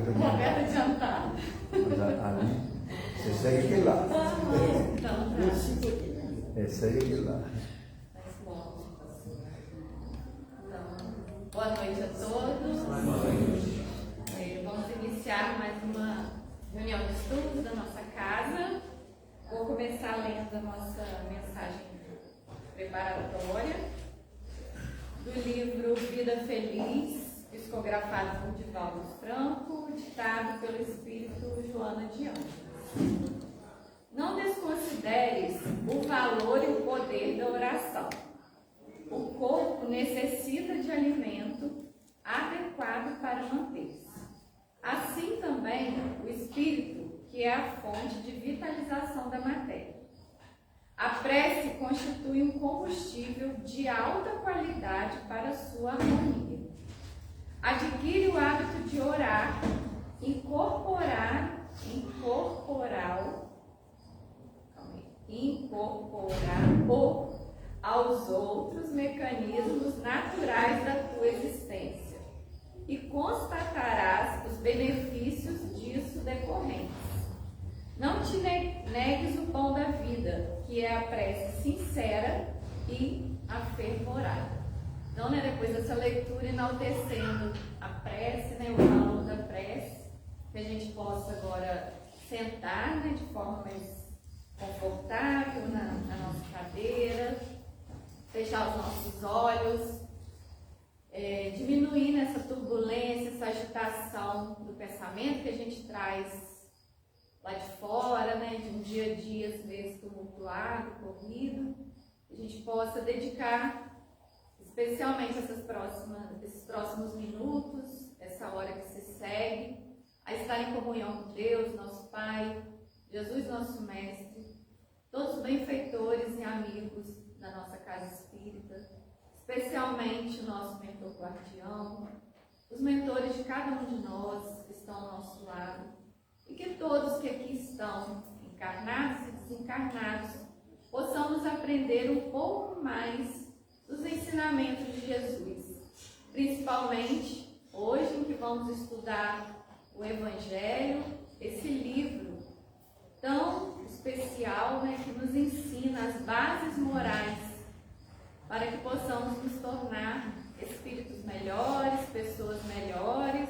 momento de jantar. Mas ali, você segue aquele lá. Segue aquele lá. Boa noite a todos. Vamos iniciar mais uma reunião de estudos da nossa casa. Vou começar lendo a nossa mensagem preparatória do livro Vida Feliz, psicografado por Divaldo Franco, ditado pelo Espírito Joana de Ângeles. Não desconsideres o valor e o poder da oração. O corpo necessita de alimento adequado para manter-se. Assim também o espírito, que é a fonte de vitalização da matéria. A prece constitui um combustível de alta qualidade para a sua harmonia. Adquire o hábito de orar, incorporar aos outros mecanismos naturais da tua existência e constatarás os benefícios disso decorrentes. Não te negues o pão da vida, que é a prece sincera e afervorada. Então, depois dessa leitura, enaltecendo a prece, o valor da prece, que a gente possa agora sentar de forma mais confortável na nossa cadeira, fechar os nossos olhos, diminuir essa turbulência, essa agitação do pensamento que a gente traz lá de fora, de um dia a dia, às vezes tumultuado, corrido, que a gente possa dedicar especialmente esses próximos minutos, essa hora que se segue, a estar em comunhão com Deus, nosso Pai, Jesus, nosso Mestre, todos os benfeitores e amigos da nossa casa espírita, especialmente o nosso mentor guardião, os mentores de cada um de nós que estão ao nosso lado, e que todos que aqui estão, encarnados e desencarnados, possamos aprender um pouco mais dos ensinamentos de Jesus, principalmente hoje em que vamos estudar o Evangelho, esse livro tão especial, que nos ensina as bases morais para que possamos nos tornar espíritos melhores, pessoas melhores,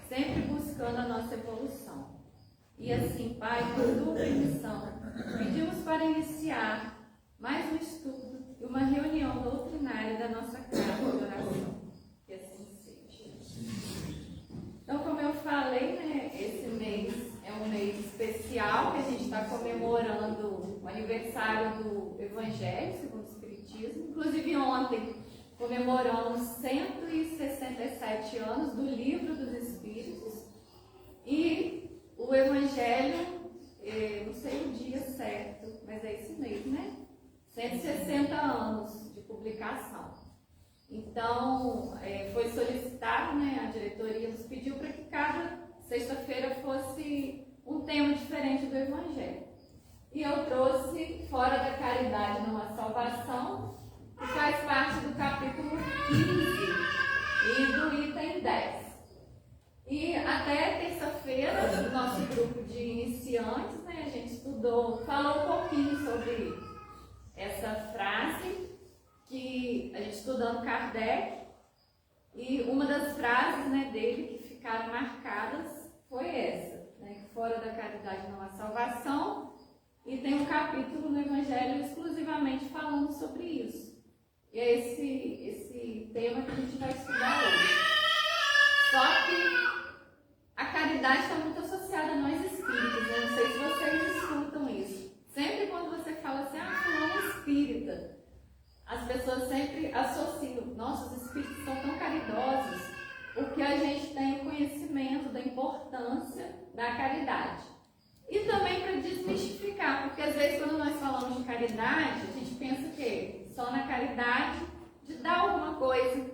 sempre buscando a nossa evolução. E assim, Pai, com tua permissão, pedimos para iniciar mais um estudo e uma reunião doutrinária da nossa casa de oração. Que assim seja. Então, como eu falei, esse mês é um mês especial que a gente está comemorando o aniversário do Evangelho segundo o Espiritismo. Inclusive ontem comemoramos 167 anos do Livro dos Espíritos e o Evangelho, não sei o dia certo, mas é esse mês, 160 anos de publicação. Então, foi solicitado, a diretoria nos pediu para que cada sexta-feira fosse um tema diferente do Evangelho. E eu trouxe Fora da Caridade Não Há Salvação, que faz parte do capítulo 15 e do item 10. E até terça-feira, no nosso grupo de iniciantes, a gente falou um pouquinho sobre essa frase que a gente estudando Kardec, e uma das frases dele que ficaram marcadas foi essa, que fora da caridade não há salvação, e tem um capítulo no Evangelho exclusivamente falando sobre isso. E é esse tema que a gente vai estudar hoje. Só que a caridade está muito associada a nós espíritas, não sei se vocês escutam isso. Sempre quando você fala assim, fulano é espírita, as pessoas sempre associam, nossa, os espíritos são tão caridosos, porque a gente tem o conhecimento da importância da caridade. E também para desmistificar, porque às vezes quando nós falamos de caridade, a gente pensa que só na caridade de dar alguma coisa,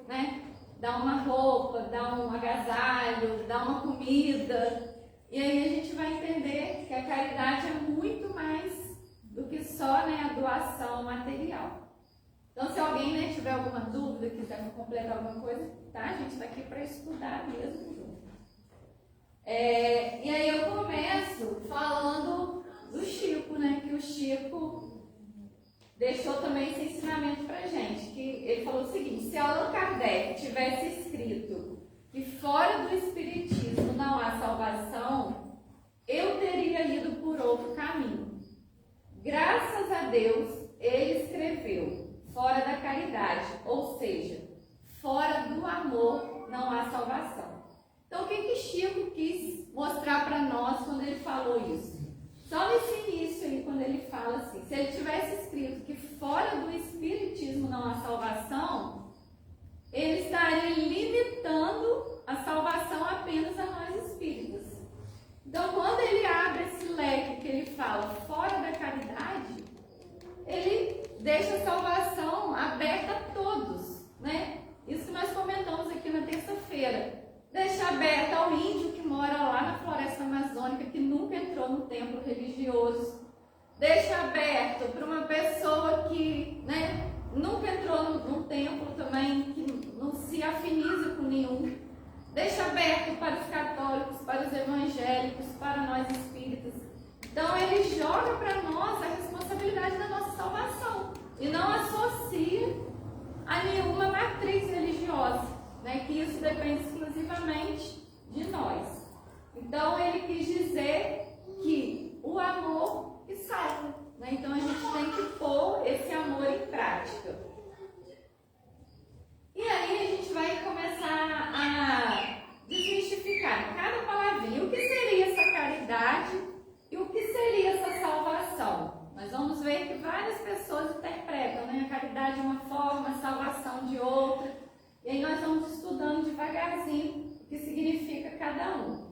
dar uma roupa, dar um agasalho, dar uma comida. E aí a gente vai entender que a caridade é muito mais do que só a doação material. Então, se alguém tiver alguma dúvida, quiser completar alguma coisa, tá? A gente está aqui para estudar mesmo junto. fora do Espiritismo não há salvação, eu teria ido por outro caminho. Graças a Deus, ele escreveu fora da caridade, ou seja, fora do amor não há salvação. Então, o que Chico quis mostrar para nós quando ele falou isso? Só nesse início aí, quando ele fala assim, se ele tivesse escrito que fora do Espiritismo não há salvação, ele estaria limitando a salvação apenas a nós espíritas. Então, quando ele abre esse leque que ele fala fora da caridade, ele deixa a salvação aberta a todos, né? Isso que nós comentamos aqui na terça-feira. Deixa aberta ao índio que mora lá na floresta amazônica, que nunca entrou no templo religioso. Deixa aberto para uma pessoa que, né, nunca entrou num templo também, que não se afiniza com nenhum. Deixa aberto para os católicos, para os evangélicos, para nós espíritas. Então ele joga para nós a responsabilidade da nossa salvação e não associa a nenhuma matriz religiosa, né? Que isso depende exclusivamente de nós. Então ele quis dizer que o amor que salva, né? Então a gente tem que pôr esse amor em prática. E aí a gente vai começar a desmistificar cada palavrinha. O que seria essa caridade e o que seria essa salvação? Nós vamos ver que várias pessoas interpretam, né? A caridade é uma forma, a salvação de outra. E aí nós vamos estudando devagarzinho o que significa cada um.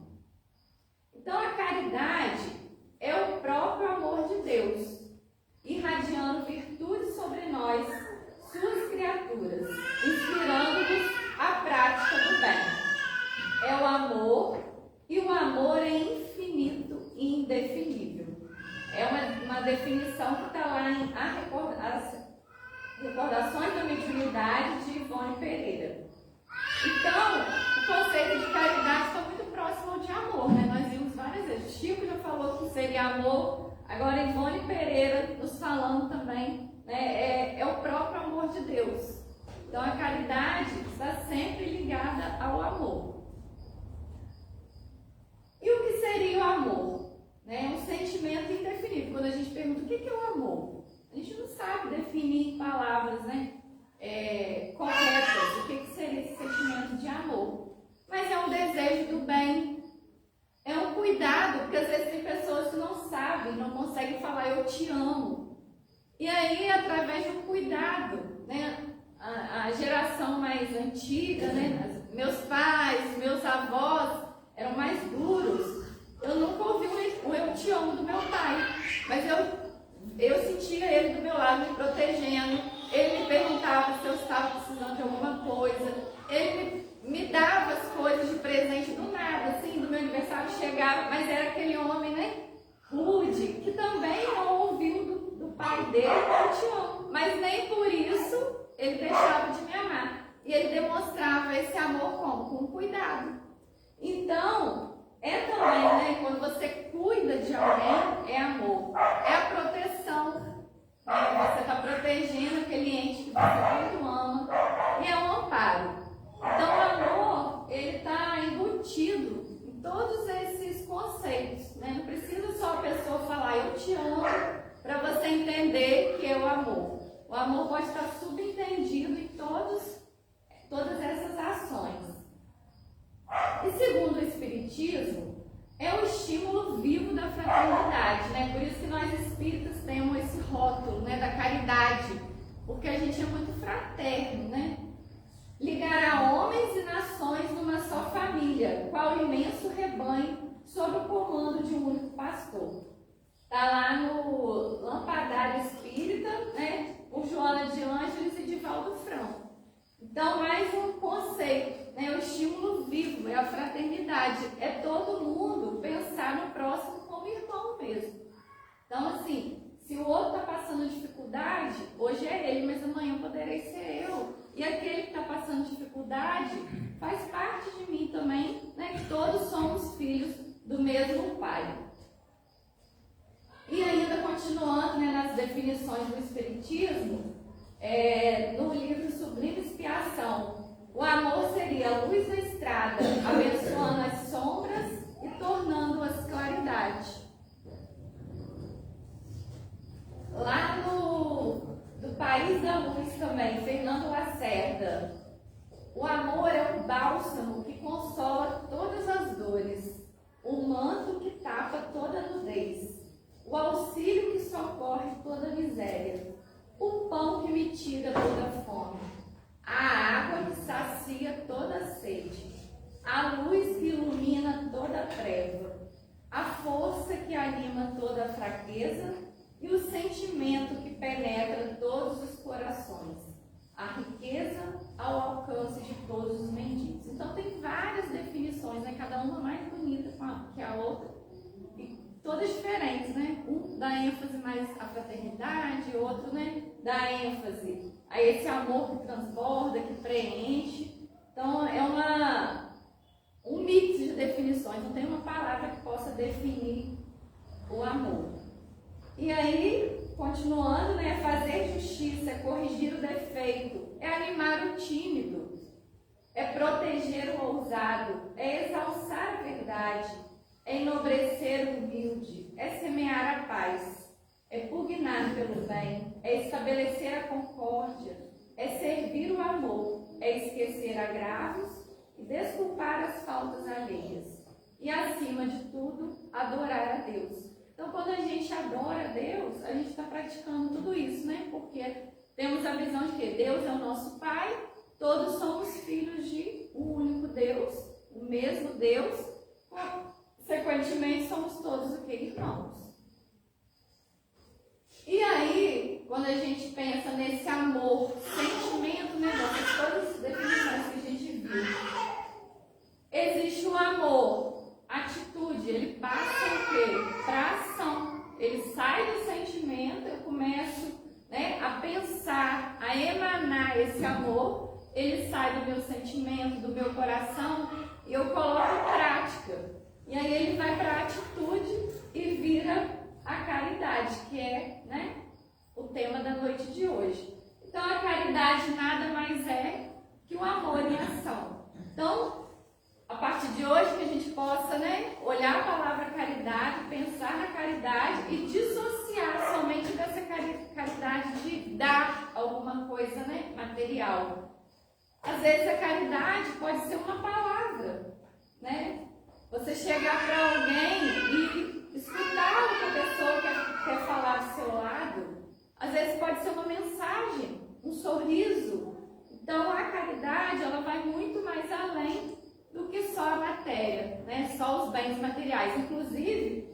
Então a caridade é o próprio amor de Deus, irradiando virtudes sobre nós, suas criaturas, inspirando-nos à prática do bem. É o amor, e o amor é infinito e indefinível. É uma definição que está lá em As Recordações da Mediunidade de Ivone Pereira. Então, o conceito de caridade está muito próximo ao de amor, né? Nós vimos várias vezes. Chico já falou que seria amor, agora Ivone Pereira nos falando também, né? É o próprio amor de Deus. Então, a caridade está sempre ligada ao amor. E o que seria o amor? É um sentimento indefinível. Quando a gente pergunta o que é o amor, a gente não sabe definir em palavras, né, corretas o que seria esse sentimento de amor. Mas é um desejo do bem, é um cuidado, porque às vezes tem pessoas que não sabem, não conseguem falar eu te amo. E aí, através de um cuidado, né, a geração mais antiga, né, meus pais, meus avós eram mais duros. Eu nunca ouvi o eu te amo do meu pai, mas eu sentia ele do meu lado me protegendo. Ele me perguntava se eu estava precisando de alguma coisa. Ele me dava as coisas de presente do nada, assim, do meu aniversário chegava, mas era aquele homem, né, rude, que também não ouviu do pai dele, eu te amo. Mas nem por isso ele deixava de me amar. E ele demonstrava esse amor como? Com cuidado. Então, é também, né, quando você cuida de alguém, é amor. É a proteção. Você está protegendo aquele ente que você tanto ama. E é um amparo. Então, o amor, ele está embutido em todos esses conceitos, né? Não precisa só a pessoa falar, eu te amo, para você entender que é o amor. O amor pode estar subentendido em todas essas ações. E segundo o Espiritismo, é o estímulo vivo da fraternidade, né? Por isso que nós espíritas temos esse rótulo, né, da caridade, porque a gente é muito fraterno, né? Ligará homens e nações numa só família, qual imenso rebanho sob o comando de um único pastor. Está lá no Lampadário Espírita, né, por Joana de Ângeles e Divaldo Franco. Então, mais um conceito, né, o estímulo vivo, é a fraternidade, é todo mundo pensar no próximo como irmão mesmo. Então, assim, se o outro está passando dificuldade, hoje é ele, mas amanhã poderei ser eu. E aquele que está passando dificuldade faz parte de mim também, né, que todos somos filhos do mesmo Pai. E ainda continuando, né, nas definições do Espiritismo, no livro Sublime Expiação, o amor seria a luz da estrada, abençoada a força que anima toda a fraqueza e o sentimento que penetra todos os corações, a riqueza ao alcance de todos os mendigos. Então tem várias definições, né? Cada uma mais bonita que a outra, e todas diferentes, né? Um dá ênfase mais à fraternidade, outro, né, dá ênfase a esse amor que transborda, que preenche. Então é um mix de definições, não tem uma palavra que possa definir o amor. E aí, continuando, né, fazer justiça, é corrigir o defeito, é animar o tímido, é proteger o ousado, é exalçar a verdade, é enobrecer o humilde, é semear a paz, é pugnar pelo bem, é estabelecer a concórdia, é servir o amor, é esquecer agravos e desculpar as faltas alheias. E, acima de tudo, adorar a Deus. Então, quando a gente adora a Deus, a gente está praticando tudo isso, né? Porque temos a visão de que Deus é o nosso Pai, todos somos filhos de um único Deus, o mesmo Deus, consequentemente somos todos o que? Irmãos. E aí, quando a gente pensa nesse amor, sentimento, né? Dessas todas as definições que a gente viu, existe o amor. Atitude, ele passa o quê? Para ação. Ele sai do sentimento, eu começo, né, a pensar, a emanar esse amor, ele sai do meu sentimento, do meu coração, e eu coloco em prática. E aí ele vai para a atitude e vira a caridade, que é, né, o tema da noite de hoje. Então a caridade nada mais é que o amor em ação. Então, a partir de hoje, que a gente possa, né, olhar a palavra caridade, pensar na caridade e dissociar somente dessa caridade de dar alguma coisa, né, material. Às vezes a caridade pode ser uma palavra, né? Você chegar para alguém e escutar o que a pessoa quer falar do seu lado. Às vezes pode ser uma mensagem, um sorriso. Então a caridade, ela vai muito mais além do que só a matéria, né? Só os bens materiais. Inclusive,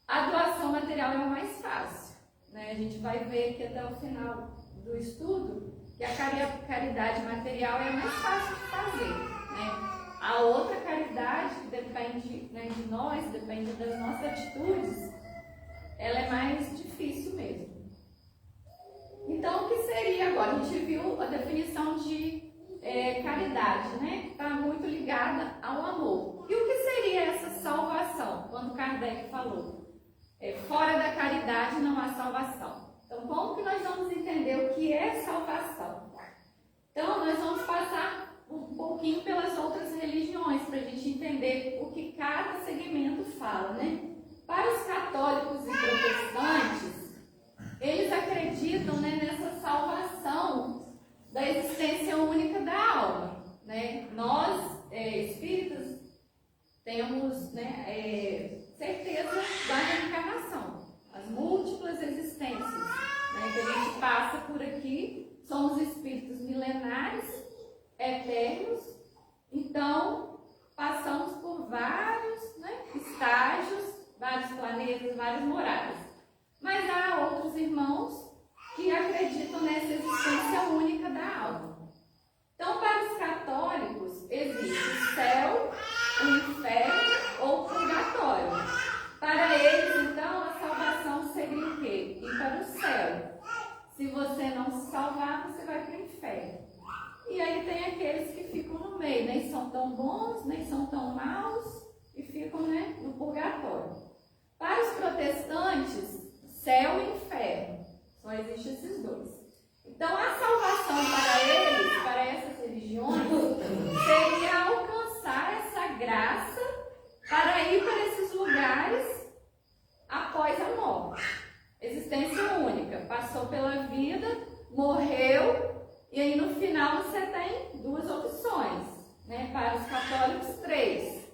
a doação material é o mais fácil, né? A gente vai ver aqui até o final do estudo que a caridade material é mais fácil de fazer, né? A outra caridade, que depende, né, de nós, depende das nossas atitudes, ela é mais difícil mesmo. Então, o que seria agora? A gente viu a definição de caridade, né? Está muito ligada ao amor. E o que seria essa salvação? Quando Kardec falou, fora da caridade não há salvação. Então, como que nós vamos entender o que é salvação? Então, nós vamos passar um pouquinho pelas outras religiões para a gente entender o que cada segmento fala, né? Para os católicos e protestantes, eles acreditam, né, nessa salvação da existência única da alma, né? Nós, espíritas, temos, né, certeza da reencarnação, as múltiplas existências, né, que a gente passa por aqui, somos espíritos milenares, eternos, então passamos por vários, né, estágios, vários planetas, várias moradas. Mas há outros irmãos que acreditam nessa existência única da alma. Então, para os católicos, existe o céu, o inferno ou o purgatório. Para eles, então, a salvação seria o quê? Ir para o céu. Se você não se salvar, você vai para o inferno. E aí tem aqueles que ficam no meio, nem são tão bons, nem são tão maus, e ficam, né, no purgatório. Para os protestantes, céu e inferno, só existem esses dois. Então a salvação para eles, para essas religiões, seria alcançar essa graça para ir para esses lugares após a morte. Existência única, passou pela vida, morreu, e aí no final você tem duas opções, né? Para os católicos, 3.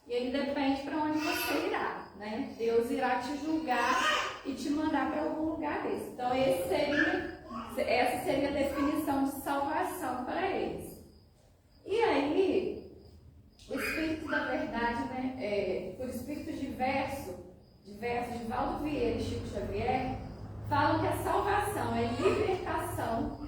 E aí depende para onde você irá, né? Deus irá te julgar e te mandar para algum lugar desse. Então essa seria a definição de salvação para eles. E aí, o Espírito da Verdade, né? Por Espírito de versos de Valdo Vieira e Chico Xavier, falam que a salvação é libertação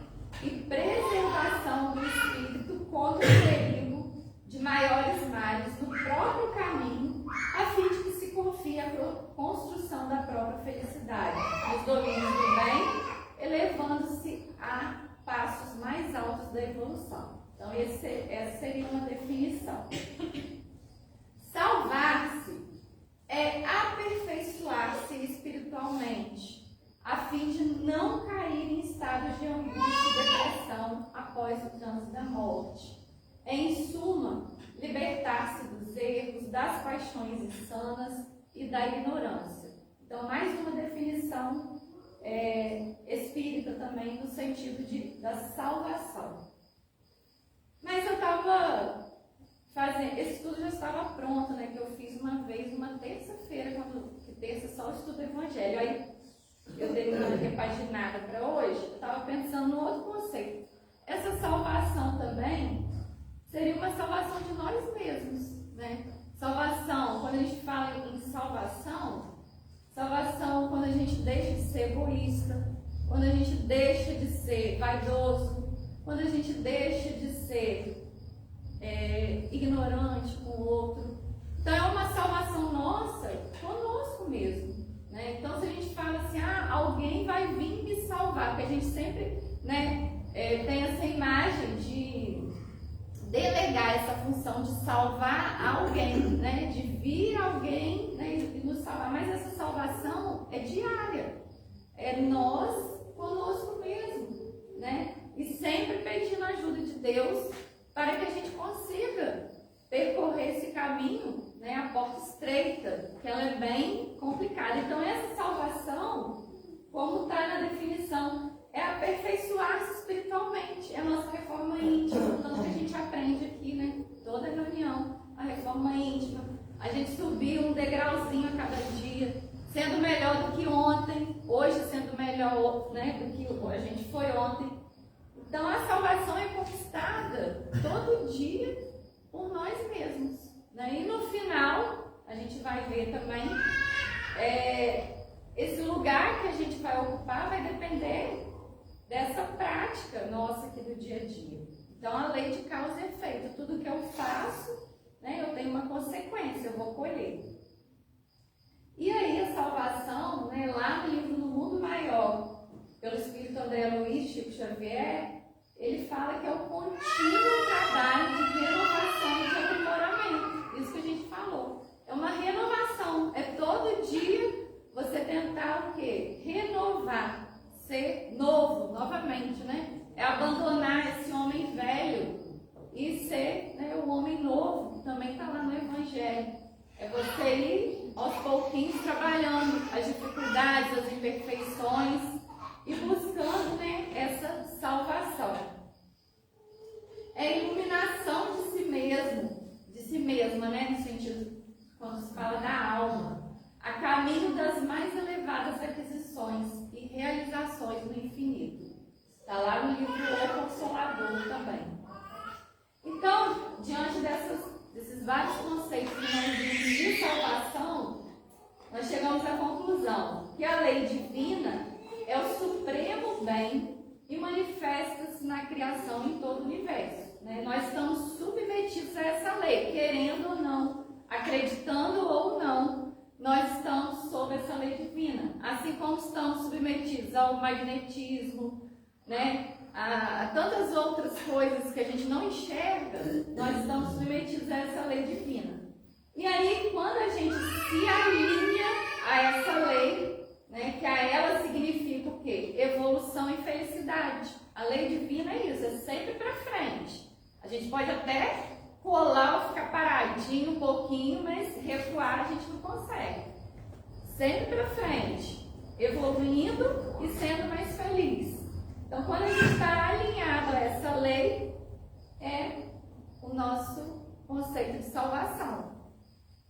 e preservação do espírito contra o perigo de maiores males no próprio caminho, a fim de que se confie a construção da própria felicidade, nos domínios do bem, elevando-se a passos mais altos da evolução. Então, essa seria uma definição. Salvar-se é aperfeiçoar-se espiritualmente, a fim de não cair em estados de angústia e depressão após o trânsito da morte. Em suma, libertar-se dos erros, das paixões insanas e da ignorância. Então, mais uma definição espírita também, no sentido da salvação. Mas eu estava fazendo, esse estudo já estava pronto, né? Que eu fiz uma vez, uma terça-feira, que terça só o estudo do Evangelho. Aí eu dei uma repaginada para hoje, eu estava pensando no outro conceito. Essa salvação também seria uma salvação de nós mesmos, né? Salvação, quando a gente fala em salvação quando a gente deixa de ser egoísta, quando a gente deixa de ser vaidoso, quando a gente deixa de ser ignorante com o outro. Então é uma salvação nossa, conosco mesmo, né? Então se a gente fala assim, alguém vai vir me salvar, porque a gente sempre, né, tem essa imagem de delegar essa função de salvar alguém, né? De vir alguém, né, e nos salvar. Mas essa salvação é diária, é nós conosco mesmo, né? E sempre pedindo a ajuda de Deus para que a gente consiga percorrer esse caminho, né? A porta estreita, que ela é bem complicada. Então essa salvação, como está na definição, é aperfeiçoar-se espiritualmente, é a nossa reforma íntima, tanto que a gente aprende aqui, né? Toda reunião, a reforma íntima, a gente subir um degrauzinho a cada dia, sendo melhor do que ontem, hoje sendo melhor, né, do que a gente foi ontem. Então a salvação é conquistada todo dia por nós mesmos, né? E no final, a gente vai ver também, esse lugar que a gente vai ocupar vai depender dessa prática nossa aqui do dia a dia. Então, a lei de causa e efeito, tudo que eu faço, né, eu tenho uma consequência, eu vou colher. E aí, a salvação, né, lá no livro No Mundo Maior, pelo Espírito André Luiz, Chico Xavier, ele fala que é o contínuo trabalho de renovação e de aprimoramento. Isso que a gente falou. É uma renovação, é todo dia você tentar o quê? Renovar. Ser novo, novamente, né? É abandonar esse homem velho e ser, né, o homem novo, que também está lá no Evangelho. É você ir aos pouquinhos trabalhando as dificuldades, as imperfeições e buscando, né, essa salvação. É a iluminação de si mesma, né? No sentido, quando se fala da alma, a caminho das mais elevadas aquisições e realizações no infinito. Está lá no livro O Consolador também. Então, diante desses vários conceitos que nós vimos de salvação, nós chegamos à conclusão que a lei divina é o supremo bem e manifesta-se na criação em todo o universo, né? Nós estamos submetidos a essa lei, querendo ou não, acreditando ou não, nós estamos sob essa lei divina, assim como estamos submetidos ao magnetismo, né? A tantas outras coisas que a gente não enxerga, nós estamos submetidos a essa lei divina. E aí, quando a gente se alinha a essa lei, né, que a ela significa o quê? Evolução e felicidade. A lei divina é isso, é sempre para frente. A gente pode até colar ou ficar paradinho um pouquinho, mas recuar a gente não consegue. Sempre para frente, evoluindo e sendo mais feliz. Então, quando a gente está alinhado a essa lei, é o nosso conceito de salvação.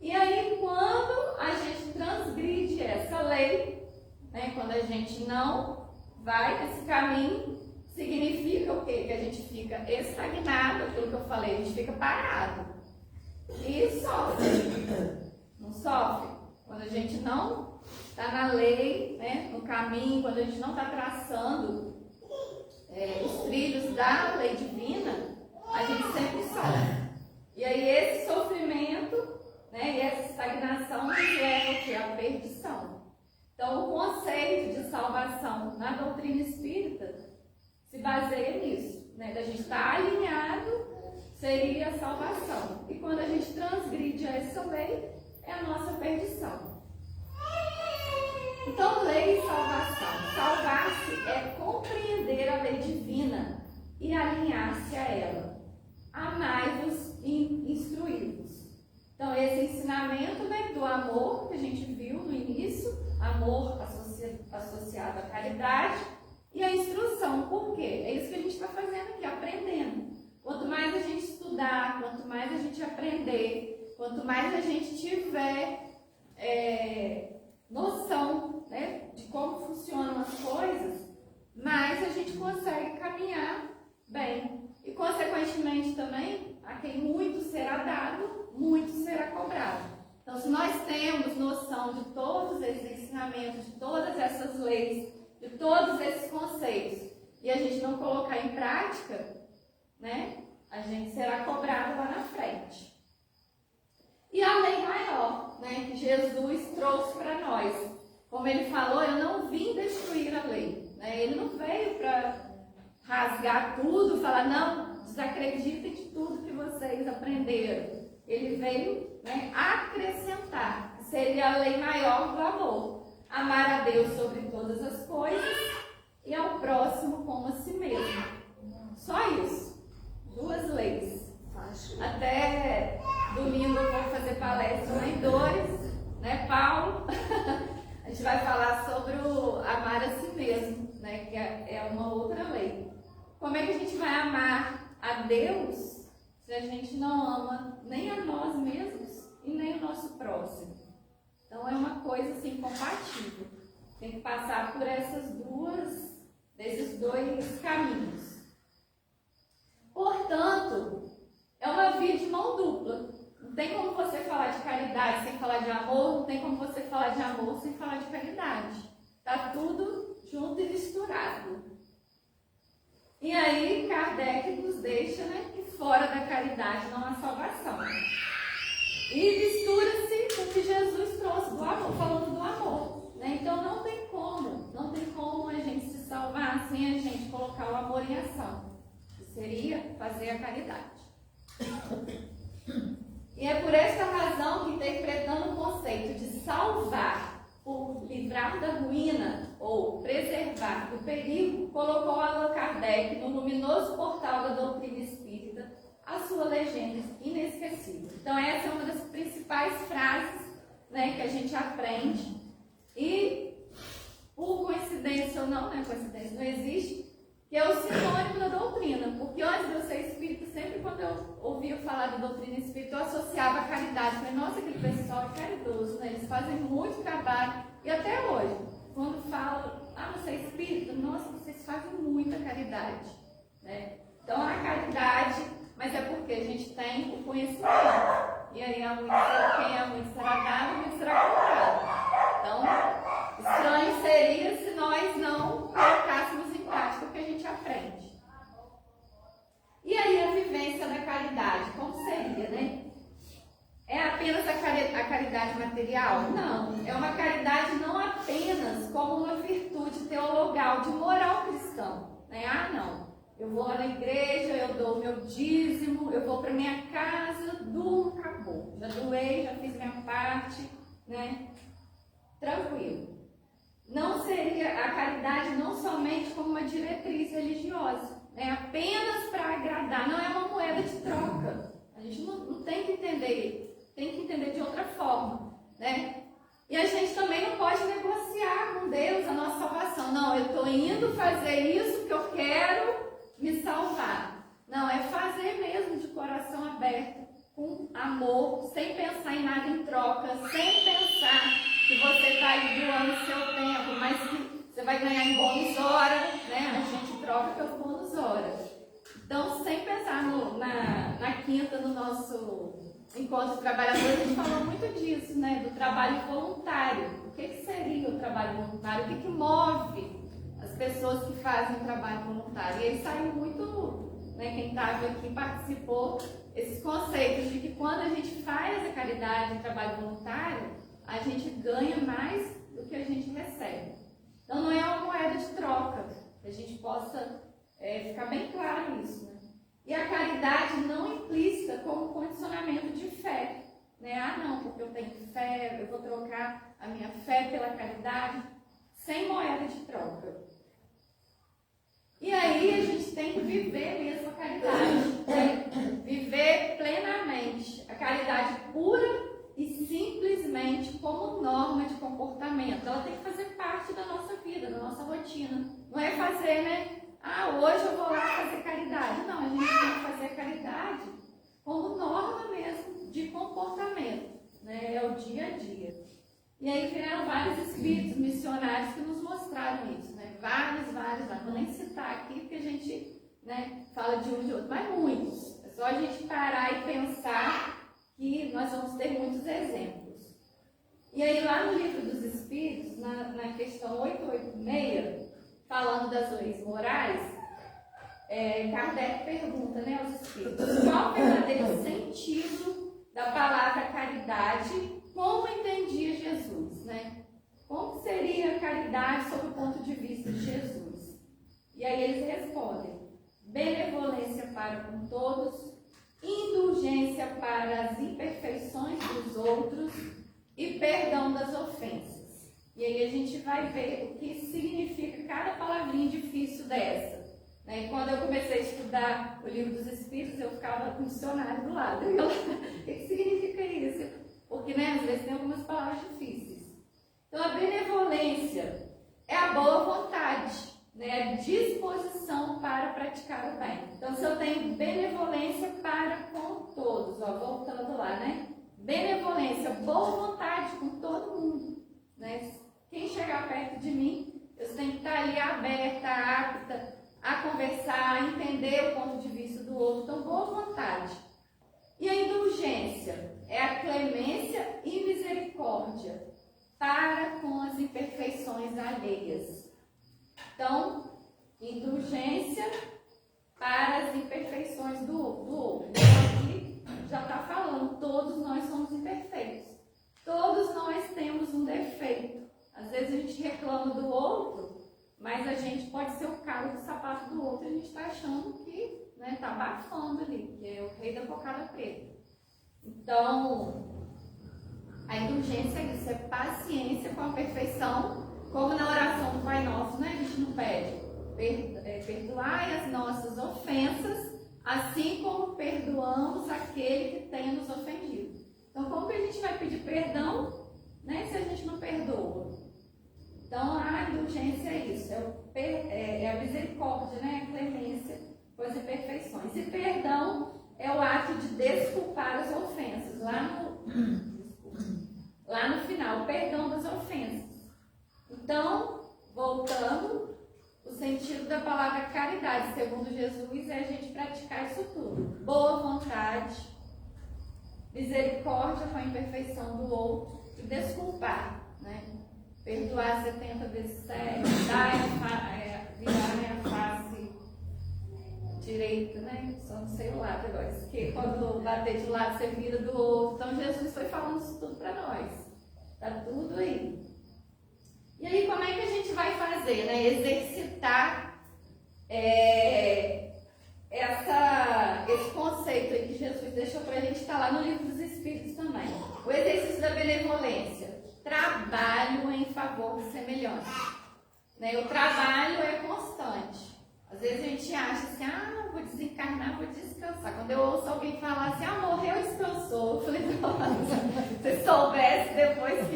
E aí, quando a gente transgride essa lei, né, quando a gente não vai nesse caminho, significa o quê? Que a gente fica estagnado, aquilo que eu falei, a gente fica parado. E sofre. Não sofre? Quando a gente não está na lei, né, no caminho, quando a gente não está traçando os trilhos da lei divina, a gente sempre sofre. E aí esse sofrimento, né, e essa estagnação nos leva o quê? À perdição. Então o conceito de salvação na doutrina espírita se baseia nisso, né, da gente estar alinhado seria a salvação. E quando a gente transgride essa lei, é a nossa perdição. Então, lei e salvação. Salvar-se é compreender a lei divina e alinhar-se a ela. Amai-vos e instruí-vos. Então, esse ensinamento vem do amor, que a gente viu no início, amor associado à caridade, e a instrução. Por quê? É isso que a gente está fazendo aqui, aprendendo. Quanto mais a gente estudar, quanto mais a gente aprender, quanto mais a gente tiver noção, né, de como funcionam as coisas, mais a gente consegue caminhar bem. E, consequentemente, também, a quem muito será dado, muito será cobrado. Então, se nós temos noção de todos esses ensinamentos, de todas essas leis, de todos esses conceitos, e a gente não colocar em prática, né, a gente será cobrado lá na frente. E a lei maior, né, que Jesus trouxe para nós. Como ele falou, eu não vim destruir a lei. Né? Ele não veio para rasgar tudo, falar, não, desacreditem de tudo que vocês aprenderam. Ele veio, né, acrescentar, que seria a lei maior do amor. Amar a Deus sobre todas as coisas e ao próximo como a si mesmo. Só isso. 2 leis. Até domingo eu vou fazer palestra lá em Dores, né, Paulo? A gente vai falar sobre o amar a si mesmo, né, que é uma outra lei. Como é que a gente vai amar a Deus se a gente não ama nem a nós mesmos e nem o nosso próximo? Então é uma coisa assim compatível. Tem que passar por esses dois caminhos. Portanto, é uma via de mão dupla. Não tem como você falar de caridade sem falar de amor, não tem como você falar de amor sem falar de caridade. Está tudo junto e misturado. E aí, Kardec nos deixa, né, que fora da caridade não há salvação. E mistura-se com o que Jesus trouxe do amor, falando do amor. Né? Então não tem como a gente se salvar sem a gente colocar o amor em ação. Seria fazer a caridade. E é por esta razão que, interpretando o conceito de salvar por livrar da ruína ou preservar do perigo, colocou Allan Kardec no luminoso portal da doutrina espírita a sua legenda inesquecível. Então essa é uma das principais frases, né, que a gente aprende. E por coincidência ou não, né, coincidência não existe, que é o sinônimo da doutrina, porque antes de eu ser espírita, sempre quando eu ouvia falar da doutrina espírita, eu associava a caridade. Falei, nossa, aquele pessoal é caridoso, né? Eles fazem muito trabalho. E até hoje, quando falam, você é espírita? Nossa, vocês fazem muita caridade. Né? Então, a caridade, mas é porque a gente tem o conhecimento. E aí, quem é muito será dado, muito será cobrado. Então, estranho seria se nós não colocássemos em prática o que a gente aprende. E aí a vivência da caridade, como seria, né? É apenas a caridade material? Não. É uma caridade não apenas como uma virtude teologal de moral cristão. Né? Não. Eu vou na igreja, eu dou o meu dízimo, eu vou para minha casa, durmo, acabou. Já doei, já fiz minha parte, né? Tranquilo. Não seria a caridade não somente como uma diretriz religiosa, né? Apenas para agradar, não é uma moeda de troca. A gente não tem que entender, tem que entender de outra forma, né? E a gente também não pode negociar com Deus a nossa salvação. Não, eu estou indo fazer isso porque eu quero me salvar. Não, é fazer mesmo de coração aberto, com amor, sem pensar em nada em troca, sem pensar que você está aí doando o seu tempo, mas que você vai ganhar em bônus hora, né? A gente troca pelo bônus hora. Então, sem pensar na quinta, no nosso encontro de trabalhadores, a gente falou muito disso. isso, né, do trabalho voluntário. O que seria o trabalho voluntário? O que move as pessoas que fazem trabalho voluntário? E aí saiu muito, né, quem estava aqui participou, esses conceitos de que quando a gente faz a caridade, o trabalho voluntário, a gente ganha mais do que a gente recebe. Então não é uma moeda de troca, que a gente possa ficar bem claro isso, né? E a caridade não implícita como condicionamento de fé, né? Ah, não, porque eu tenho fé, eu vou trocar a minha fé pela caridade, sem moeda de troca. E aí a gente tem que viver mesmo a caridade, né? Viver plenamente a caridade pura e simplesmente como norma de comportamento. Ela tem que fazer parte da nossa vida, da nossa rotina. Não é fazer, né? Ah, hoje eu vou lá fazer caridade. Não, a gente tem que fazer caridade como norma mesmo de comportamento, né? É o dia a dia. E aí vieram vários espíritos missionários que nos mostraram isso, né? Vários. Vou nem citar aqui porque a gente, né, fala de um e de outro, mas muitos. É só a gente parar e pensar que nós vamos ter muitos exemplos. E aí lá no Livro dos Espíritos, na questão 886, falando das leis morais, Kardec pergunta, né, aos espíritos, qual o verdadeiro sentido da palavra caridade, como entendia Jesus, né? Como seria a caridade sob o ponto de vista de Jesus? E aí eles respondem: benevolência para com todos, indulgência para as imperfeições dos outros e perdão das ofensas. E aí a gente vai ver o que significa cada palavrinha difícil dessa, né? Quando eu comecei a estudar o Livro dos Espíritos, eu ficava com o dicionário do lado. O que significa isso? Porque, né, às vezes tem algumas palavras difíceis. Então, a benevolência é a boa vontade, né? A disposição para praticar o bem. Então, se eu tenho benevolência para com todos, ó, voltando lá, né? Benevolência, boa vontade com todo mundo, né? Quem chegar perto de mim, eu tenho que estar ali aberta, apta a conversar, a entender o ponto de vista do outro. Então, boa vontade. E a indulgência é a clemência e misericórdia para com as imperfeições alheias. Então, indulgência para as imperfeições do outro. Então, aqui já está falando, todos nós somos imperfeitos. Todos nós temos um defeito. Às vezes a gente reclama do outro, mas a gente pode ser o calo do sapato do outro e a gente está achando que está abafando ali, que é o rei da cocada preta. Então, a indulgência é isso, é paciência com a perfeição, como na oração do Pai Nosso, né? A gente não pede perdoai as nossas ofensas, assim como perdoamos aquele que tenha nos ofendido. Então, como que a gente vai pedir perdão, né, se a gente não perdoa? Então, a indulgência é isso, é a misericórdia, né, a clemência com as imperfeições. E perdão é o ato de desculpar as ofensas, lá no final, o perdão das ofensas. Então, voltando, o sentido da palavra caridade, segundo Jesus, é a gente praticar isso tudo. Boa vontade, misericórdia com a imperfeição do outro e desculpar, né? Perdoar 70 vezes 7, virar a face direita, né? Só não sei o lado agora. Porque quando bater de lado, você vira do outro. Então, Jesus foi falando isso tudo para nós. Tá tudo aí. E aí, como é que a gente vai fazer, né? Exercitar esse conceito aí que Jesus deixou para a gente, estar lá no Livro dos Espíritos também. O exercício da benevolência. Trabalho em favor do semelhante. Né? O trabalho é constante. Às vezes a gente acha assim, não vou desencarnar, vou descansar. Quando eu ouço alguém falar assim, morreu, descansou. Eu falei, nossa, se você soubesse depois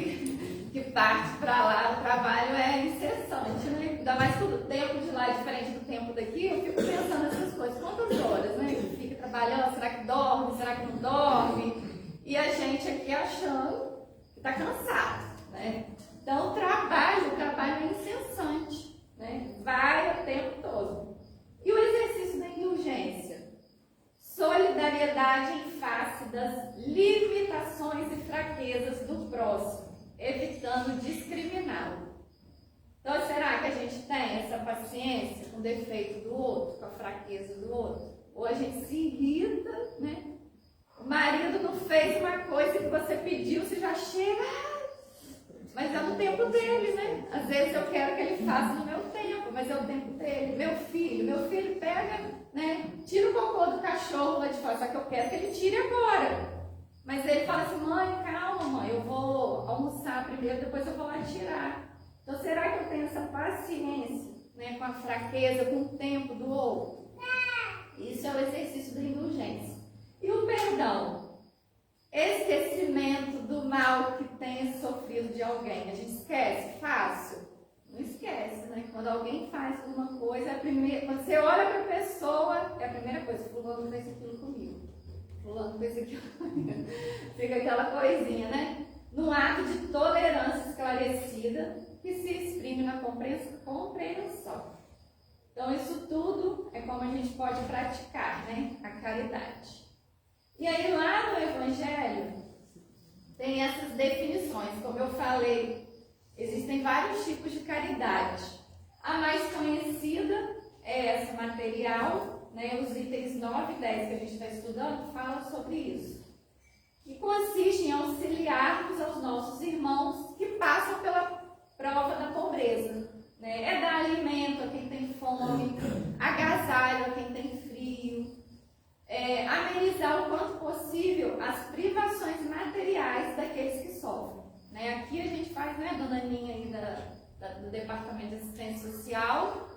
que parte para lá, o trabalho é incessante, né? Ainda mais quando o tempo de lá é diferente do tempo daqui, eu fico pensando nessas coisas. Quantas horas, né? Que fica trabalhando, será que dorme, será que não dorme? E a gente aqui achando que está cansado, né? Então, o trabalho é incessante, né? Vai o tempo todo. E o exercício da indulgência? Solidariedade em face das limitações e fraquezas fraquezas do próximo, evitando discriminá-lo. Então, será que a gente tem essa paciência com o defeito do outro, com a fraqueza do outro? Ou a gente se irrita, né? O marido não fez uma coisa que você pediu, você já chega, mas é no tempo dele, né? Às vezes eu quero que ele faça no meu tempo, mas é o tempo dele. Meu filho pega, né? Tira o cocô do cachorro lá de fora, só que eu quero que ele tire agora. Mas ele fala assim, mãe, calma, mãe, eu vou almoçar primeiro, depois eu vou lá tirar. Então, será que eu tenho essa paciência, né, com a fraqueza, com o tempo do outro? Isso é o exercício da indulgência. E o perdão? Esquecimento do mal que tenha sofrido de alguém. A gente esquece? Fácil? Não esquece, né? Quando alguém faz alguma coisa, quando você olha para a pessoa, é a primeira coisa, fulano fez aquilo comigo. Fulano fez aquilo comigo. Fica aquela coisinha, né? Num ato de tolerância esclarecida, que se exprime na compreensão. Então, isso tudo é como a gente pode praticar, né? A caridade. E aí, lá no Evangelho, tem essas definições. Como eu falei, existem vários tipos de caridade. A mais conhecida é essa material, né? Os itens 9 e 10 que a gente está estudando falam sobre isso. Que consiste em auxiliarmos aos nossos irmãos que passam pela prova da pobreza, né? É dar alimento a quem tem fome, agasalho a quem tem frio, amenizar o quanto possível as privações materiais daqueles que sofrem, né? Aqui a gente faz, né, a dona Aninha aí do Departamento de Assistência Social,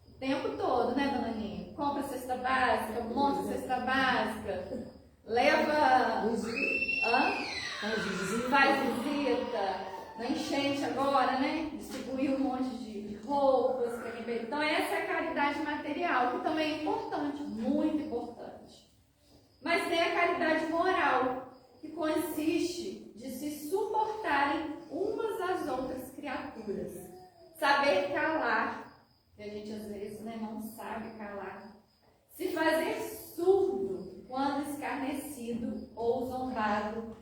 o tempo todo, né, dona Aninha? Compra cesta básica, monta cesta básica, leva... faz visita... Na enchente agora, né? Distribuir um monte de roupas para quem veio. Então, essa é a caridade material, que também é importante, muito importante. Mas tem a caridade moral, que consiste de se suportarem umas às outras criaturas. Saber calar, que a gente às vezes, né, não sabe calar. Se fazer surdo quando escarnecido ou zombado.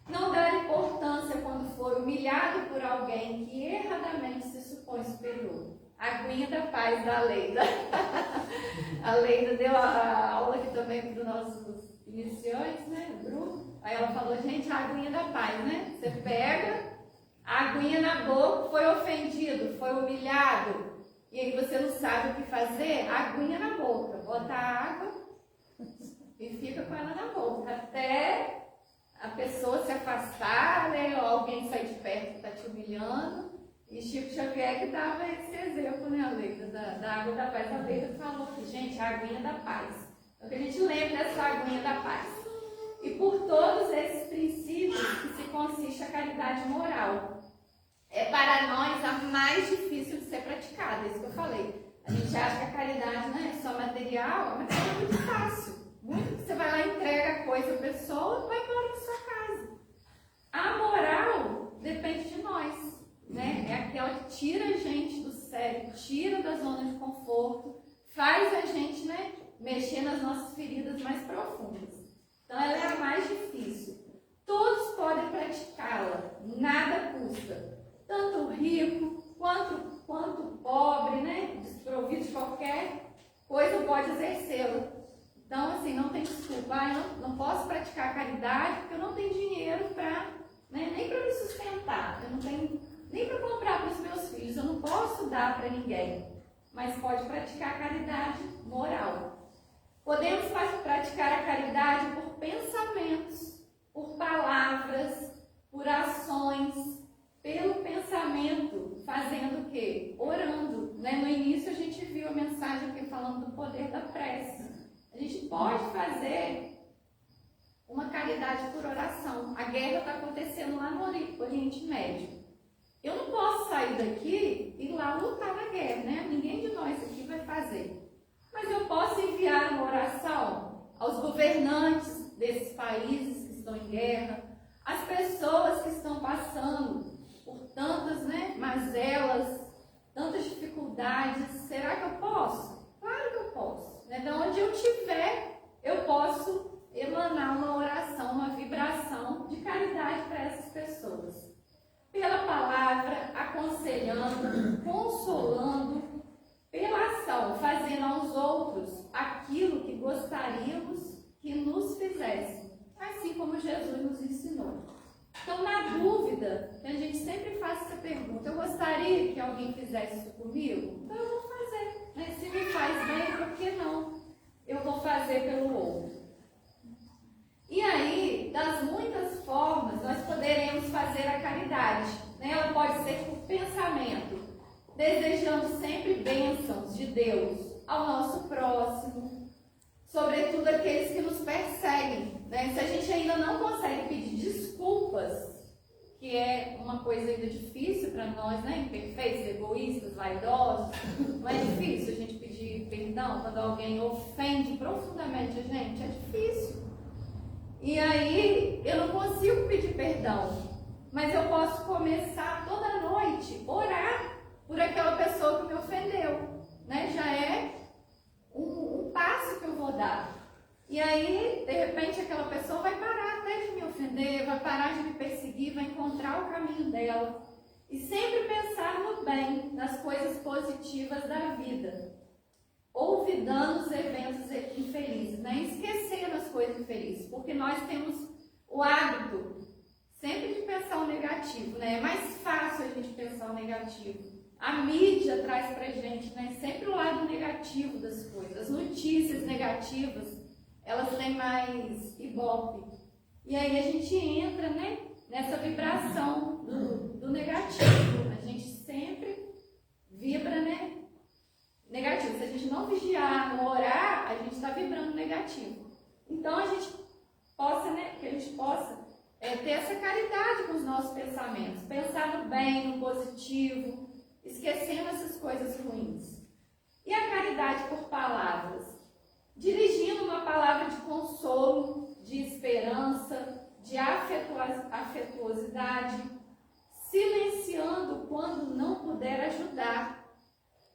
Não dar importância quando for humilhado por alguém que erradamente se supõe superior. A aguinha da paz da Leida. A Leida deu a aula aqui também para os nossos iniciantes, né, Bruno? Aí ela falou, gente, a aguinha da paz, né? Você pega a aguinha na boca, foi ofendido, foi humilhado, e aí você não sabe o que fazer, a aguinha na boca. Bota a água e fica com ela na boca, até a pessoa se afastar, né, ou alguém sair de perto que está te humilhando. E Chico Xavier que dava esse exemplo, né, a Leida, da água da paz. A Leida falou que, gente, a aguinha da paz. Então, que a gente lembre dessa aguinha da paz. E por todos esses princípios que se consiste a caridade moral. É para nós a mais difícil de ser praticada, é isso que eu falei. A gente acha que a caridade não é só material, mas é muito fácil. Muito, você vai lá, entrega a coisa à pessoa e vai embora para sua casa. A moral depende de nós, né? É aquela que tira a gente do sério, tira da zona de conforto, faz a gente, né, mexer nas nossas feridas mais profundas. Então ela é a mais difícil. Todos podem praticá-la, nada custa. Tanto o rico quanto o pobre, né, desprovido de qualquer coisa pode exercê-la. Então, assim, não tem desculpa. Eu não posso praticar a caridade porque eu não tenho dinheiro para, né, nem para me sustentar. Eu não tenho nem para comprar para os meus filhos. Eu não posso dar para ninguém. Mas pode praticar a caridade moral. Podemos praticar a caridade por pensamentos, por palavras, por ações, pelo pensamento, fazendo o quê? Orando. Né? No início a gente viu a mensagem aqui falando do poder da prece. A gente pode fazer uma caridade por oração. A guerra está acontecendo lá no Oriente Médio. Eu não posso sair daqui e ir lá lutar na guerra, né? Ninguém de nós aqui vai fazer. Mas eu posso enviar uma oração aos governantes desses países que estão em guerra, às pessoas que estão passando por tantas, né, mazelas, tantas dificuldades. Será que eu posso? Claro que eu posso. De onde eu estiver, eu posso emanar uma oração, uma vibração de caridade para essas aconselhando, consolando, pela ação, fazendo aos outros aquilo que gostaríamos que nos fizessem, assim como Jesus nos ensinou. Então, na dúvida, a gente sempre faz essa pergunta: eu gostaria que alguém fizesse isso comigo? Então eu vou fazer. Né? Se me faz bem, por que não? Eu vou fazer pelo outro. E aí, das muitas formas, nós poderemos fazer a caridade. Né? Ela pode ser por pensamento, desejando sempre bênçãos de Deus ao nosso próximo, sobretudo aqueles que nos perseguem. Né? Se a gente ainda não consegue pedir desculpas, que é uma coisa ainda difícil para nós, né? Imperfeitos, egoístas, vaidosos, não é difícil a gente pedir perdão quando alguém ofende profundamente a gente? É difícil. E aí, eu não consigo pedir perdão, mas eu posso começar toda noite, orar por aquela pessoa que me ofendeu, né? Já é um passo que eu vou dar. E aí, de repente, aquela pessoa vai parar até de me ofender, vai parar de me perseguir, vai encontrar o caminho dela. E sempre pensar no bem, nas coisas positivas da vida, olvidando os eventos infelizes, né? Esquecendo as coisas infelizes, porque nós temos o hábito sempre de pensar o negativo, né? É mais fácil a gente pensar o negativo. A mídia traz pra gente, né, sempre o lado negativo das coisas. As notícias negativas, elas têm mais ibope. E aí a gente entra, né, nessa vibração do negativo. A gente sempre vibra, né, negativo. Se a gente não vigiar, não orar, a gente está vibrando negativo. Então a gente possa, né, que a gente possa ter essa caridade com os nossos pensamentos. Pensar no bem, no positivo, esquecendo essas coisas ruins. E a caridade por palavras? Dirigindo uma palavra de consolo, de esperança, de afetuosidade, silenciando quando não puder ajudar,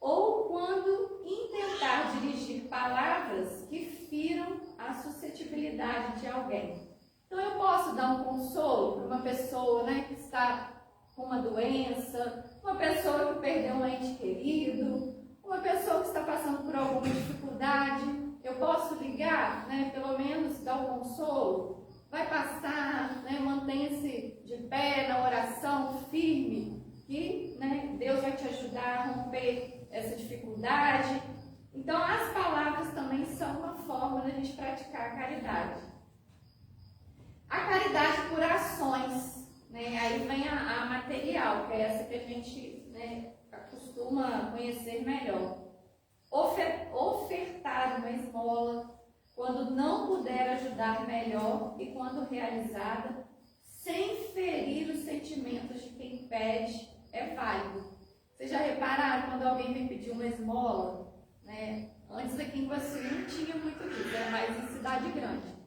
ou quando intentar dirigir palavras que firam a suscetibilidade de alguém. Então eu posso dar um consolo para uma pessoa, né, que está com uma doença, uma pessoa que perdeu um ente querido, uma pessoa que está passando por alguma dificuldade. Eu posso ligar, né, pelo menos dar um consolo. Vai passar, né, mantenha-se de pé na oração firme, que, né, Deus vai te ajudar a romper essa dificuldade. Então as palavras também são uma forma da gente praticar a caridade. A caridade por ações, né? Aí vem a material, que é essa que a gente, né, costuma conhecer melhor. Ofertar uma esmola quando não puder ajudar melhor e quando realizada, sem ferir os sentimentos de quem pede, é válido. Vocês já repararam quando alguém vem pedir uma esmola? Né? Antes aqui em Guaçu não tinha muito disso, era mais em cidade grande.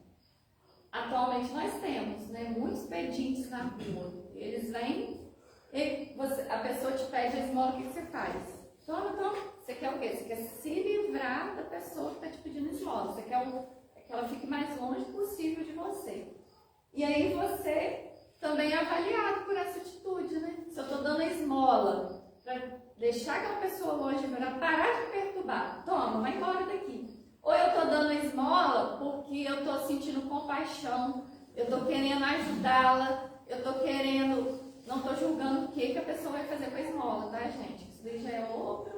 Atualmente nós temos, né, muitos pedintes na rua. Eles vêm e a pessoa te pede a esmola, o que você faz? Toma. Você quer o quê? Você quer se livrar da pessoa que está te pedindo esmola. Você quer que ela fique mais longe possível de você. E aí você também é avaliado por essa atitude, né? Se eu estou dando a esmola para deixar aquela pessoa longe, para parar de perturbar, toma, vai embora daqui. Ou eu estou dando a esmola porque eu estou sentindo compaixão, eu estou querendo ajudá-la, eu estou querendo, não estou julgando o que a pessoa vai fazer com a esmola, tá, gente? Isso daí já é outra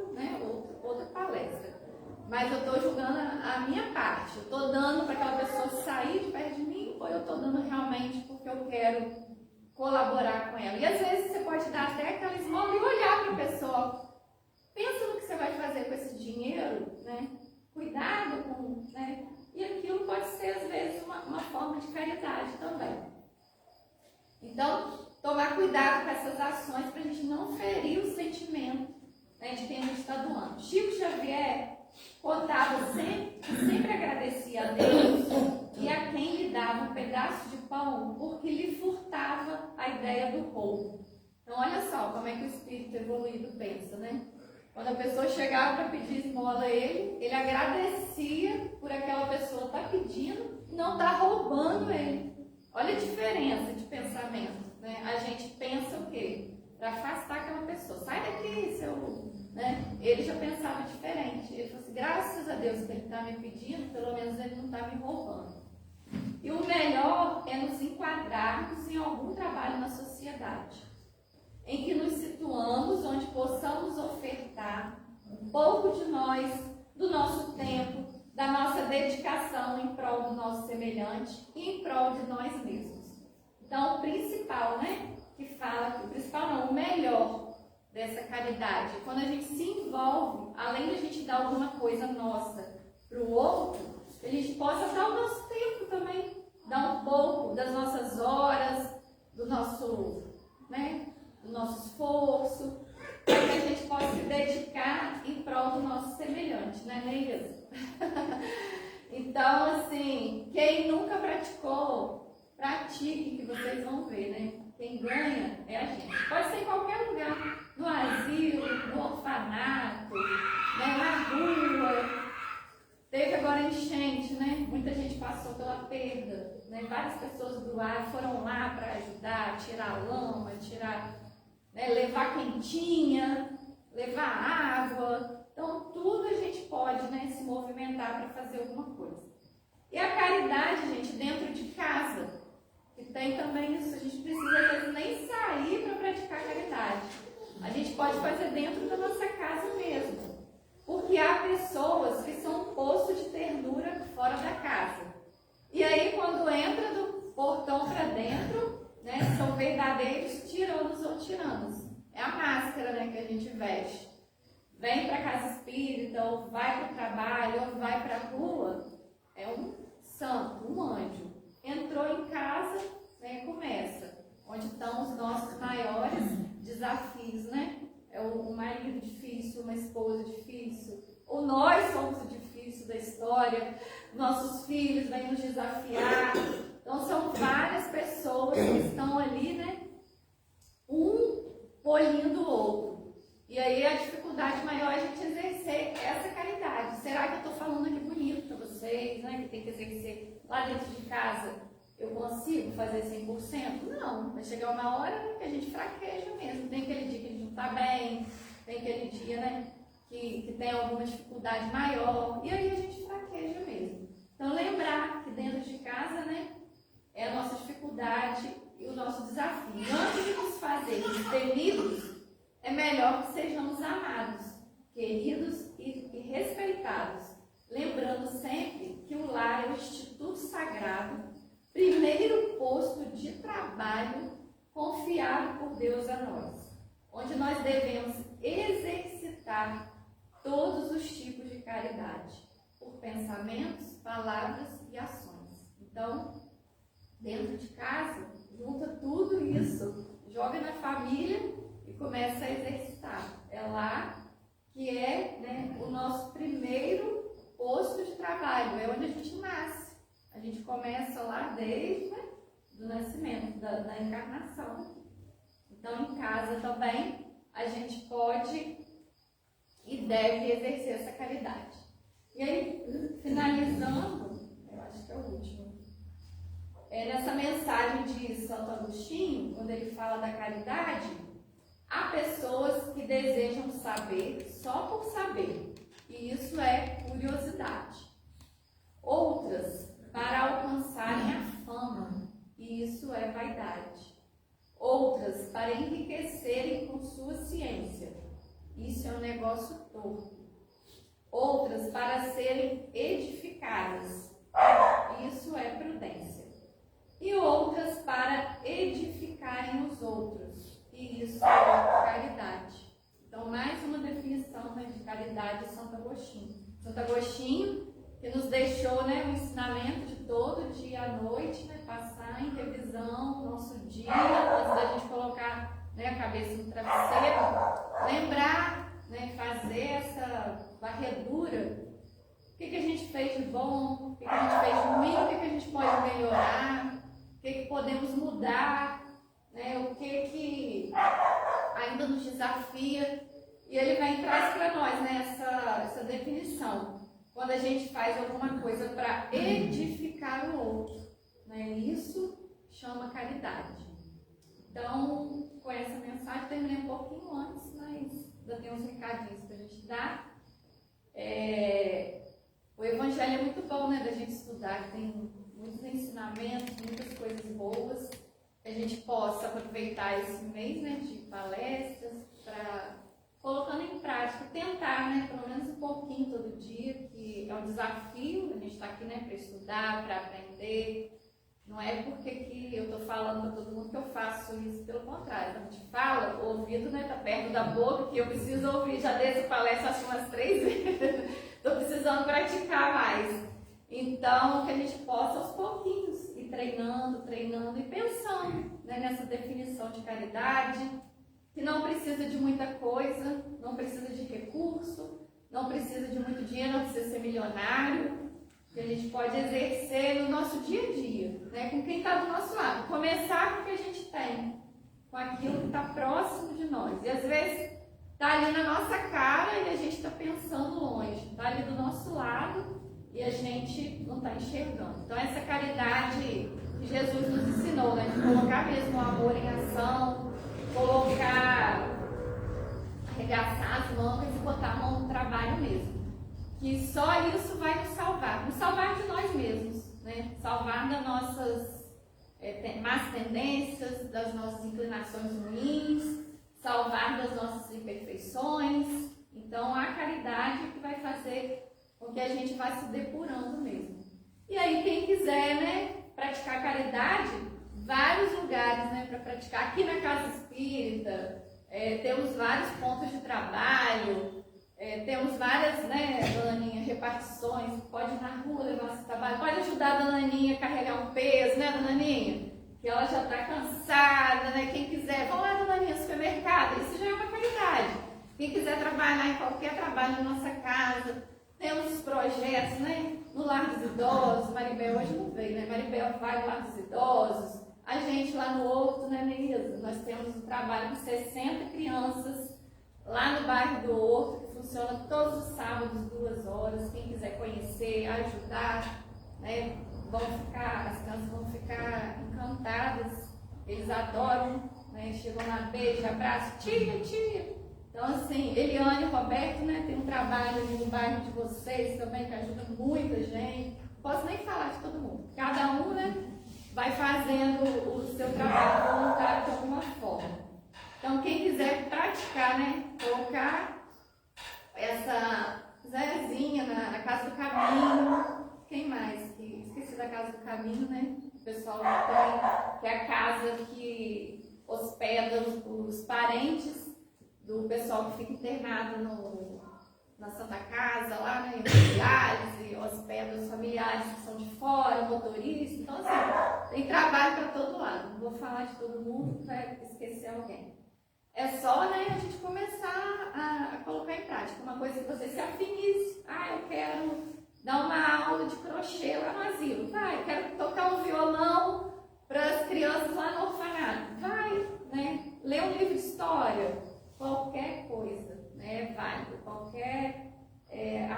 palestra. Mas eu estou julgando a minha parte. Eu estou dando para aquela pessoa sair de perto de mim, ou eu estou dando realmente porque eu quero colaborar com ela. E às vezes você pode dar até aquela esmola e olhar para a pessoa. Pensa no que você vai fazer com esse dinheiro, né? Cuidado com, né? E aquilo pode ser, às vezes, uma forma de caridade também. Então, tomar cuidado com essas ações para a gente não ferir o sentimento, né, de quem a gente está doando. Chico Xavier contava sempre agradecia a Deus e a quem lhe dava um pedaço de pão, porque lhe furtava a ideia do roubo. Então, olha só como é que o espírito evoluído pensa, né? Quando a pessoa chegava para pedir esmola a ele agradecia por aquela pessoa estar pedindo, não está roubando ele. Olha a diferença de pensamento, né? A gente pensa o quê? para afastar aquela pessoa. Sai daqui, seu... Né? Ele já pensava diferente. Ele falou assim, graças a Deus que ele está me pedindo, pelo menos ele não está me roubando. E o melhor é nos enquadrarmos em algum trabalho na sociedade, em que nos situamos, onde possamos ofertar um pouco de nós, do nosso tempo, da nossa dedicação em prol do nosso semelhante e em prol de nós mesmos. Então, o principal, né, que fala, o principal não, o melhor dessa caridade, quando a gente se envolve, além de a gente dar alguma coisa nossa para o outro, a gente possa dar o nosso tempo também, dar um pouco das nossas horas, do nosso, né, do nosso esforço, para que a gente possa se dedicar em prol do nosso semelhante, né, Neilson? Então, assim, quem nunca praticou, pratique, que vocês vão ver, né? Quem ganha é a gente. Pode ser em qualquer lugar, no asilo, no orfanato, né, na rua. Teve agora enchente, né? Muita gente passou pela perda, né? Várias pessoas do lar foram lá para ajudar, tirar a lama, né, levar quentinha, levar água. Então, tudo a gente pode, né, se movimentar para fazer alguma coisa. E a caridade, gente, dentro de casa, que tem também isso. A gente precisa, às vezes, nem sair para praticar caridade. A gente pode fazer dentro da nossa casa mesmo. Porque há pessoas que são um poço de ternura fora da casa. E aí, quando entra do portão para dentro, né, são verdadeiros tiranos ou tiranos. É a máscara, né, que a gente veste. Vem para a casa espírita, ou vai para o trabalho, ou vai para a rua, é um santo, um anjo. Entrou em casa, né, começa. Onde estão os nossos maiores desafios, né? É o marido difícil, uma esposa difícil, ou nós somos o difícil da história, nossos filhos vêm nos desafiar. Então são várias pessoas que estão ali, né? Um polindo o outro. E aí a dificuldade maior é a gente exercer essa caridade. Será que eu estou falando aqui bonito para vocês, né? Que tem que exercer lá dentro de casa? Eu consigo fazer 100%? Não, vai chegar uma hora que a gente fraqueja mesmo. Tem aquele dia que a gente não está bem, tem aquele dia, né, que tem alguma dificuldade maior, e aí a gente fraqueja mesmo. Então, lembrar que dentro de casa, né, é a nossa dificuldade e o nosso desafio. Antes de nos fazermos temidos, é melhor que sejamos amados, queridos e respeitados. Lembrando sempre que o lar é o instituto sagrado, primeiro posto de trabalho confiado por Deus a nós, onde nós devemos exercitar todos os tipos de caridade, por pensamentos, palavras e ações. Então, dentro de casa, junta tudo isso, joga na família e começa a exercitar. É lá que é, né, o nosso primeiro posto de trabalho, é onde a gente nasce. A gente começa lá desde, né, do nascimento, da encarnação. Então, em casa também, a gente pode e deve exercer essa caridade. E aí, finalizando, eu acho que é o último, nessa mensagem de Santo Agostinho, quando ele fala da caridade, há pessoas que desejam saber só por saber, e isso é curiosidade. Outras, para alcançarem a fama, e isso é vaidade. Outras, para enriquecerem com sua ciência, isso é um negócio torto. Outras, para serem edificadas, isso é prudência. E outras, para edificarem os outros, e isso é caridade. Então, mais uma definição, né, de caridade de Santo Agostinho. Santo Agostinho, que nos deixou, né, um ensinamento de todo dia à noite, né, passar em revisão o nosso dia, antes da gente colocar, né, a cabeça no travesseiro, lembrar, né, fazer essa varredura. O que a gente fez de bom, o que a gente fez de ruim, o que a gente pode melhorar, o que podemos mudar, né, o que ainda nos desafia. E ele vem e traz para nós, né, essa definição. Quando a gente faz alguma coisa para edificar o outro, né? Isso chama caridade. Então, com essa mensagem, terminei um pouquinho antes, mas ainda tem uns recadinhos para a gente dar. O Evangelho é muito bom, né, da gente estudar, tem muitos ensinamentos, muitas coisas boas, que a gente possa aproveitar esse mês, né, de palestras, para colocando em prática, tentar, né, pelo menos um pouquinho todo dia, que é um desafio, a gente está aqui, né, para estudar, para aprender. Não é porque que eu estou falando para todo mundo que eu faço isso, pelo contrário. A gente fala, o ouvido está perto da boca, que eu preciso ouvir. Já dei essa palestra acho umas 3 vezes, estou precisando praticar mais. Então, que a gente possa aos pouquinhos ir treinando e pensando, né, nessa definição de caridade, que não precisa de muita coisa, não precisa de recurso, não precisa de muito dinheiro, não precisa ser milionário, que a gente pode exercer no nosso dia a dia, né? Com quem está do nosso lado. Começar com o que a gente tem, com aquilo que está próximo de nós. E às vezes está ali na nossa cara e a gente está pensando longe. Está ali do nosso lado e a gente não está enxergando. Então essa caridade que Jesus nos ensinou, né? De colocar mesmo o amor em ação, arregaçar as mangas e botar a mão no trabalho mesmo. Que só isso vai nos salvar de nós mesmos, né? Salvar das nossas más tendências, das nossas inclinações ruins, salvar das nossas imperfeições. Então, a caridade é que vai fazer com que a gente vá se depurando mesmo. E aí, quem quiser, né, praticar caridade, vários lugares, né, para praticar. Aqui na Casa Espírita, temos vários pontos de trabalho. Temos várias, né, Dona Aninha, repartições, pode ir na rua levar seu trabalho, pode ajudar a Dona Aninha a carregar um peso, né, Dona Aninha? Que ela já está cansada, né? Quem quiser, vamos lá, Dona Aninha, no supermercado, isso já é uma caridade. Quem quiser trabalhar em qualquer trabalho na nossa casa, temos os projetos, né, no Lar dos Idosos, Maribel hoje não veio, né? Maribel vai no Lar dos Idosos, a gente lá no Horto, né, Neisa? Nós temos um trabalho com 60 crianças lá no bairro do Horto, que funciona todos os sábados, 2 horas. Quem quiser conhecer, ajudar, né, as crianças vão ficar encantadas. Eles adoram, né, chegam lá, beijo, abraço, tia. Então, assim, Eliane e Roberto, né, tem um trabalho ali no bairro de vocês também, que ajuda muita gente. Posso nem falar de todo mundo. Cada um, né, vai fazendo o seu trabalho voluntário de alguma forma. Então, quem quiser praticar, né, colocar essa Zezinha na Casa do Caminho. Quem mais? Esqueci da Casa do Caminho, né? O pessoal tem, que é a casa que hospeda os parentes do pessoal que fica internado na Santa Casa, lá, né, em diálise, hospeda os familiares que são de fora, motoristas. Então, assim, tem trabalho para todo lado. Não vou falar de todo mundo para esquecer alguém. É só, né, a gente começar a colocar em prática. Uma coisa que você se afinize. Eu quero dar uma aula de crochê lá no asilo. Vai, quero tocar um violão para as crianças lá no orfanato. Vai, né, ler um livro de história. Qualquer coisa, né, é válido. Qualquer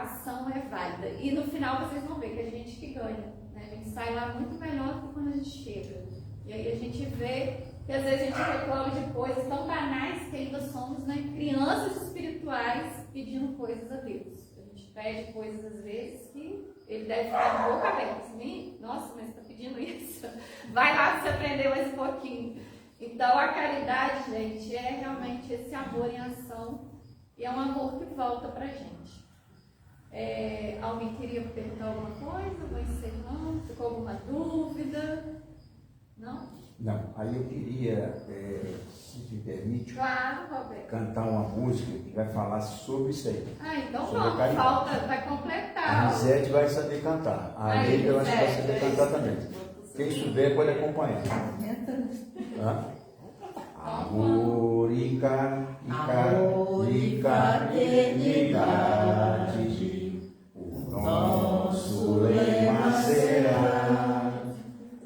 ação é válida. E no final vocês vão ver que a gente que ganha. Né? A gente sai lá muito melhor do que quando a gente chega. E aí a gente vê que às vezes a gente reclama de coisas tão banais que ainda somos, né, crianças espirituais pedindo coisas a Deus. A gente pede coisas às vezes que ele deve ficar de boca aberta. Assim, nossa, mas está pedindo isso? Vai lá para você aprender mais um pouquinho. Então a caridade, gente, é realmente esse amor em ação e é um amor que volta para a gente. Alguém queria perguntar alguma coisa? Vou encerrando. Ficou alguma dúvida? Não? Não, aí eu queria, se me permite, claro, Roberto, cantar uma música que vai falar sobre isso aí. Então sobre vamos, falta, vai completar. A Lisete vai saber cantar. A Neide eu acho que vai saber cantar também. Quem souber pode acompanhar. Amor e eternidade, o nosso lema será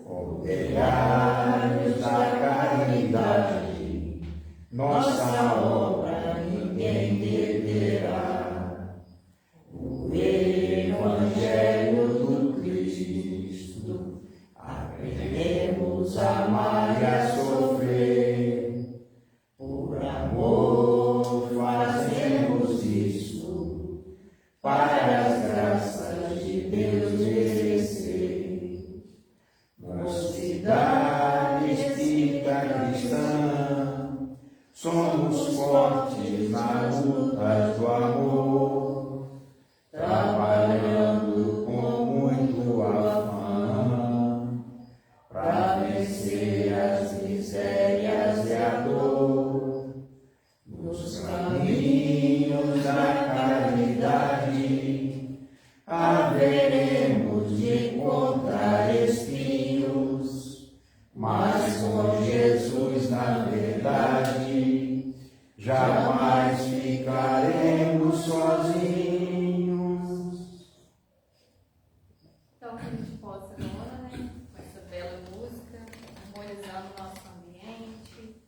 operários da caridade, nossa obra ninguém deterá. O Evangelho do Cristo, aprendemos a amar e a sofrer, por amor somos fortes nas lutas do amor, trabalhando com muito afã, para vencer as misérias e a dor, nos caminhos da caridade, haveremos de encontrar espinhos, mas com Jesus na verdade, jamais ficaremos sozinhos. Então, que a gente possa agora, né, com essa bela música, harmonizando o nosso ambiente,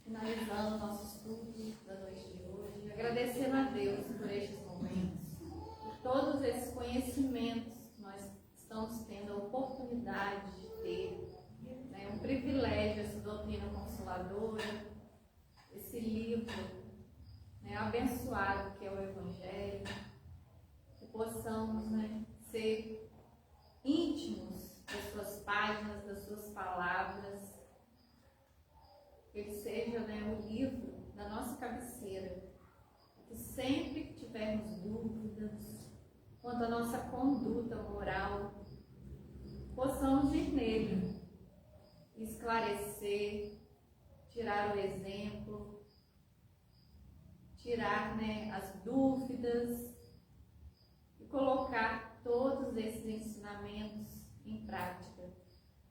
finalizando o nosso estudo da noite de hoje, agradecendo a Deus por estes momentos, por todos esses conhecimentos que nós estamos tendo a oportunidade de ter, né, um privilégio, essa doutrina consoladora, esse livro, né, abençoado que é o Evangelho, que possamos, né, ser íntimos das suas páginas, das suas palavras, que ele seja, né, o livro da nossa cabeceira, que sempre que tivermos dúvidas quanto à nossa conduta moral, possamos ir nele, esclarecer, tirar o exemplo, tirar, né, as dúvidas e colocar todos esses ensinamentos em prática.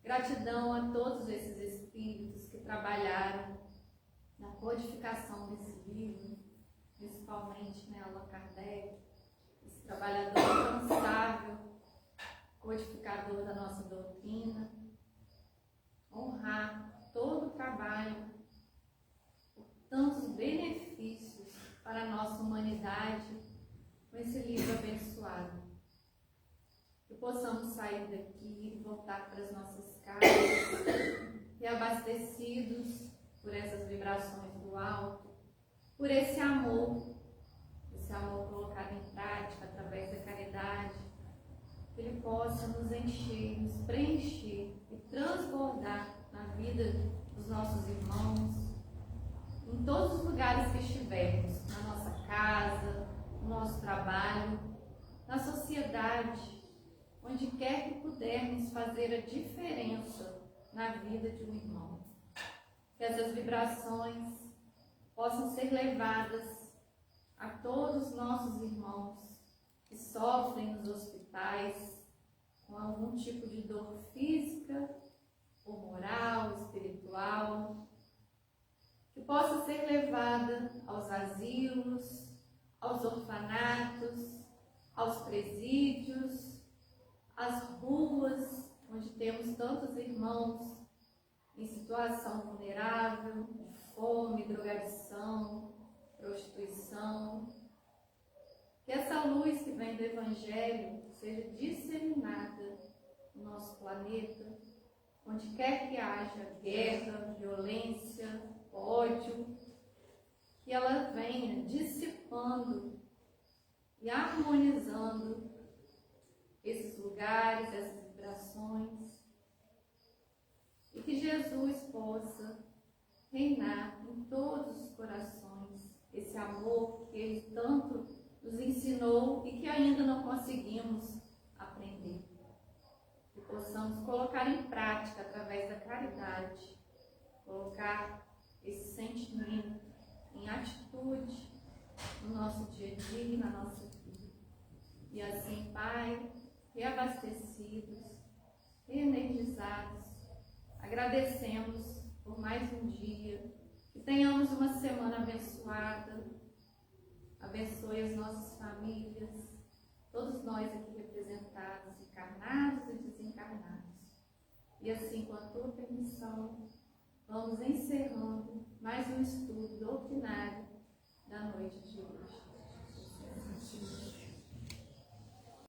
Gratidão a todos esses espíritos que trabalharam na codificação desse livro, principalmente, né, Allan Kardec, esse trabalhador incansável, codificador da nossa doutrina. Honrar todo o trabalho, por tantos benefícios para a nossa humanidade com esse livro abençoado. Que possamos sair daqui e voltar para as nossas casas, reabastecidos por essas vibrações do alto, por esse amor colocado em prática através da caridade, que ele possa nos encher, nos preencher e transbordar na vida dos nossos irmãos, em todos os lugares que estivermos, na nossa casa, no nosso trabalho, na sociedade, onde quer que pudermos fazer a diferença na vida de um irmão. Que essas vibrações possam ser levadas a todos os nossos irmãos que sofrem nos hospitais com algum tipo de dor física ou moral, espiritual, que possa ser levada aos asilos, aos orfanatos, aos presídios, às ruas, onde temos tantos irmãos em situação vulnerável, de fome, drogadição, prostituição. Que essa luz que vem do Evangelho seja disseminada no nosso planeta, onde quer que haja guerra, violência, ódio, que ela venha dissipando e harmonizando esses lugares, essas vibrações, e que Jesus possa reinar em todos os corações, esse amor que Ele tanto nos ensinou e que ainda não conseguimos aprender. Que possamos colocar em prática através da caridade, colocar esse sentimento em atitude no nosso dia a dia e na nossa vida. E assim, Pai, reabastecidos, reenergizados, agradecemos por mais um dia, que tenhamos uma semana abençoada. Abençoe as nossas famílias, todos nós aqui representados, encarnados e desencarnados. E assim, com a tua permissão, vamos encerrando mais um estudo doutrinário da noite de hoje.